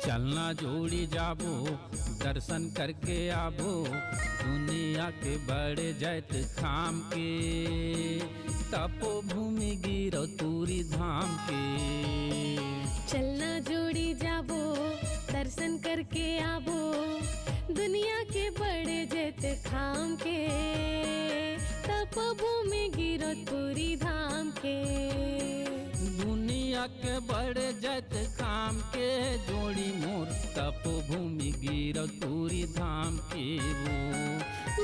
चलना जोड़ी जाबो दर्शन करके आबो, दुनिया के बड़े जैत खाम के, तपो भूमि गिरो तूरी धाम के। चलना जोड़ी जाबो दर्शन करके आबो, दुनिया के बड़े जैत खाम के, तपोभूमि गिरो तूरी धाम के। दुनिया के बड़े जैत खाम के, जोड़ी मोर तपोभूमि गिरो तूरी धाम के वो।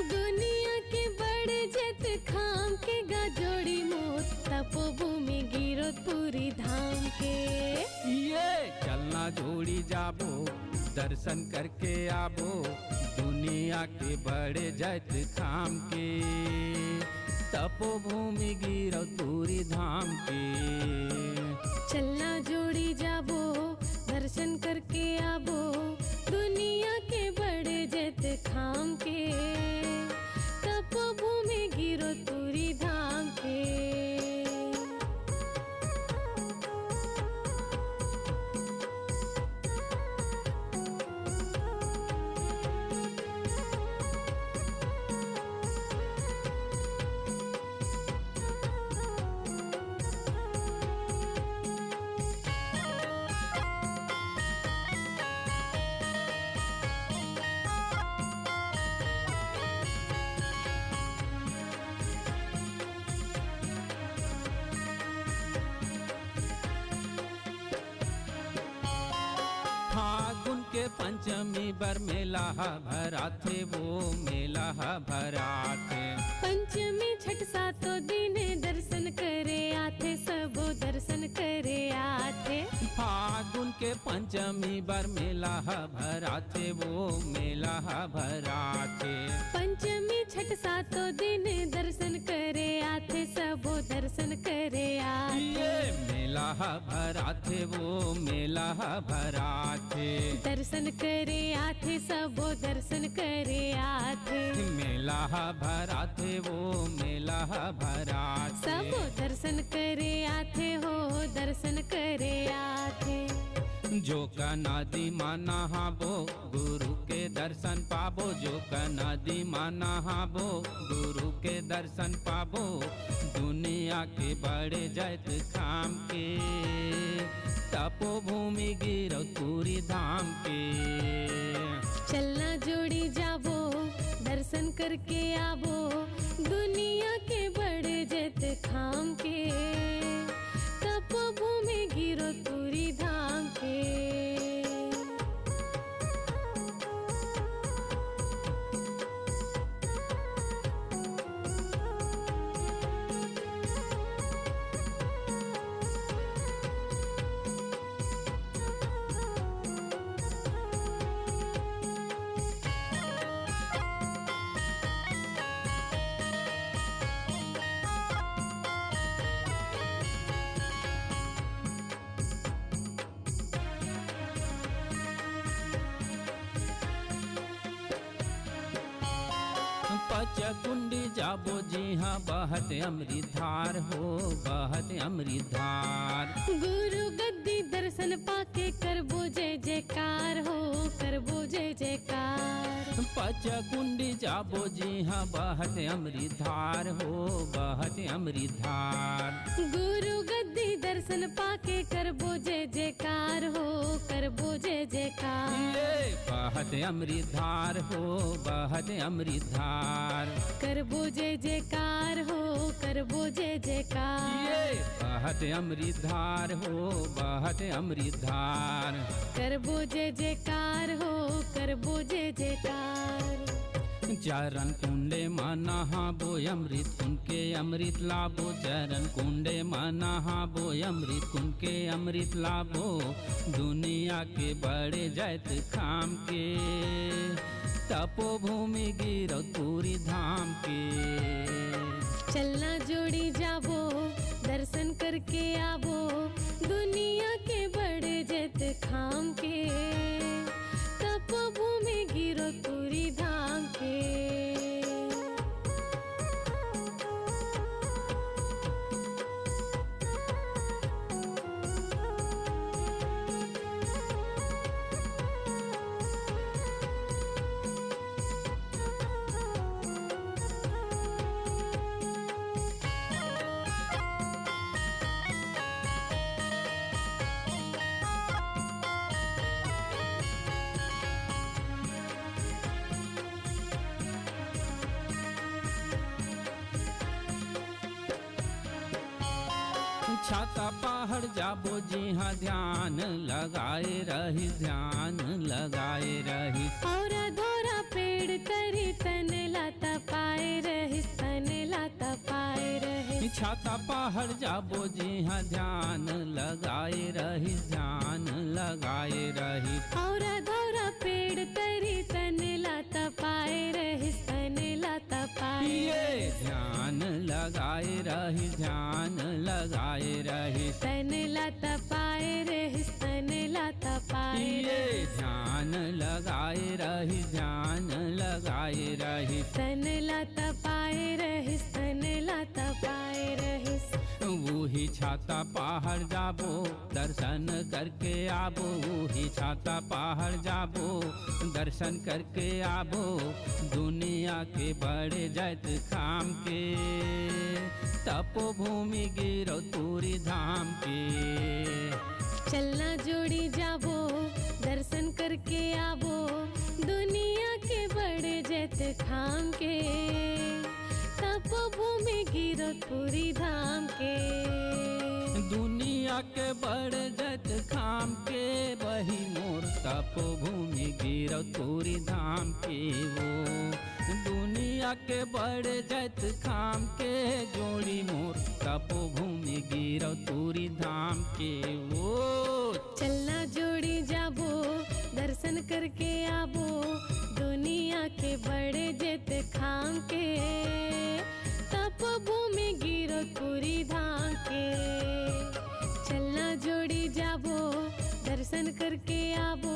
दुनिया के बड़े जैत खाम के गा जोड़ी मोर तपोभूमि गिरो तूरी धाम के। ये चलना जोड़ी जाबो दर्शन करके आबो, दुनिया के बड़े जैत खाम के, तपोभूमि गिरो तूरी धाम के। चलना जोड़ी जाबो दर्शन करके आबो, दुनिया के बड़े जैत खाम के, तपोभूमि गिरो तूरी धाम के। फागुन के पंचमी बर मेला भरा थे, वो मेला भरा थे। पंचमी छठ सातों दिन दर्शन करे आथे, सबो दर्शन करे आथे। फागुन के पंचमी बर मेला भरा थे, वो मेला भरा थे। पंचमी छठ सातों दिन दर्शन करे आथे, सबो दर्शन करे आथे। ये मेला भरा थे, वो मेला भरा थे। दर्शन करे आथे, सबो दर्शन करे आथे। मेला भरा थे, वो मेला भरा थे। सबो दर्शन करे आथे हो, दर्शन करे आथे। जो का नदी माना हाबो, गुरु के दर्शन पाबो। जो का नदी माना हाबो, गुरु के दर्शन पाबो। दुनिया के बड़े जैत खाम के, तपोभूमि गिरो तूरी धाम के। चलना जोड़ी जाबो दर्शन करके आबो, दुनिया के बड़े जैत खाम के, तपोभूमि गिरो तूरी धाम के। पचकुंडी जाबो जी हाँ, बहत अमृत धार हो, बहत अमृत धार। गुरु गद्दी दर्शन पाके करबो जय जयकार हो, करबो जय जयकार। पचकुंडी जाबो जी हाँ, बहत अमृत धार हो, बहत अमृत धार। गुरु गद्दी दर्शन पाके करबो जय जयकार हो, करबो जय जयकार। ये बहत अमृत धार हो, बहत अमृत धार। करबो जय जयकार हो, करबो जय जयकार। ये बहत अमृत धार हो, बहत अमृत धार। करबो जय जयकार हो, करबो जय जयकार। चरण कुंडे माना हाबो, अमृत कुंड के अमृत लाबो। चरण कुंडे माना हाबो, अमृत कुंड के अमृत लाबो। दुनिया के बड़े जैत खाम के, तपोभूमि गिरो तूरी धाम के। चलना जोड़ी जाबो दर्शन करके आबो, दुनिया के बड़े जैत खाम के, तपोभूमि गिरो तूरी धाम के। छाता पहाड़ जाबो जी हाँ ध्यान लगाए रही, ध्यान लगाए रही। और धोरा पेड़ तरी तन लाता पाए रही, तन लाता पाए रही। छाता पहाड़ जाबो जी हाँ ध्यान लगाए रही, ध्यान लगाए रही। और धोरा पेड़ तरी तन लाता पाए रही, तन लाता पाए। ये ध्यान लगाए रही, ध्यान लगाए रही। तन लाता पाए रही, तन लाता पाए। ये ध्यान लगाए रही, ध्यान लगाए रही। तन लाता पाए रही, तन लाता पाए रही। वही छाता पहाड़ जाबो दर्शन करके आबो, वही छाता पहाड़ जाबो दर्शन करके आबो। दुनिया के बड़े जैत खाम के तपोभूमि गिरो तुरी धाम के। चलना जोड़ी जाबो दर्शन करके आबो, दुनिया के बड़े जैत खाम के तपोभूमि गिरतपुरी धाम के। दुनिया के बड़े जैत खाम के वही मोर तपोभूमि गिरतपुरी धाम के वो। दुनिया के बड़े जैत खाम के जोड़ी मोर तपोभूमि गिरतपुरी धाम के वो। चलना जोड़ी जाबो दर्शन करके आबो, दुनिया के बड़े जैत खाम के तपोभूमि गिरतपुरी धाम के। चलना जोड़ी जाबो दर्शन करके आबो,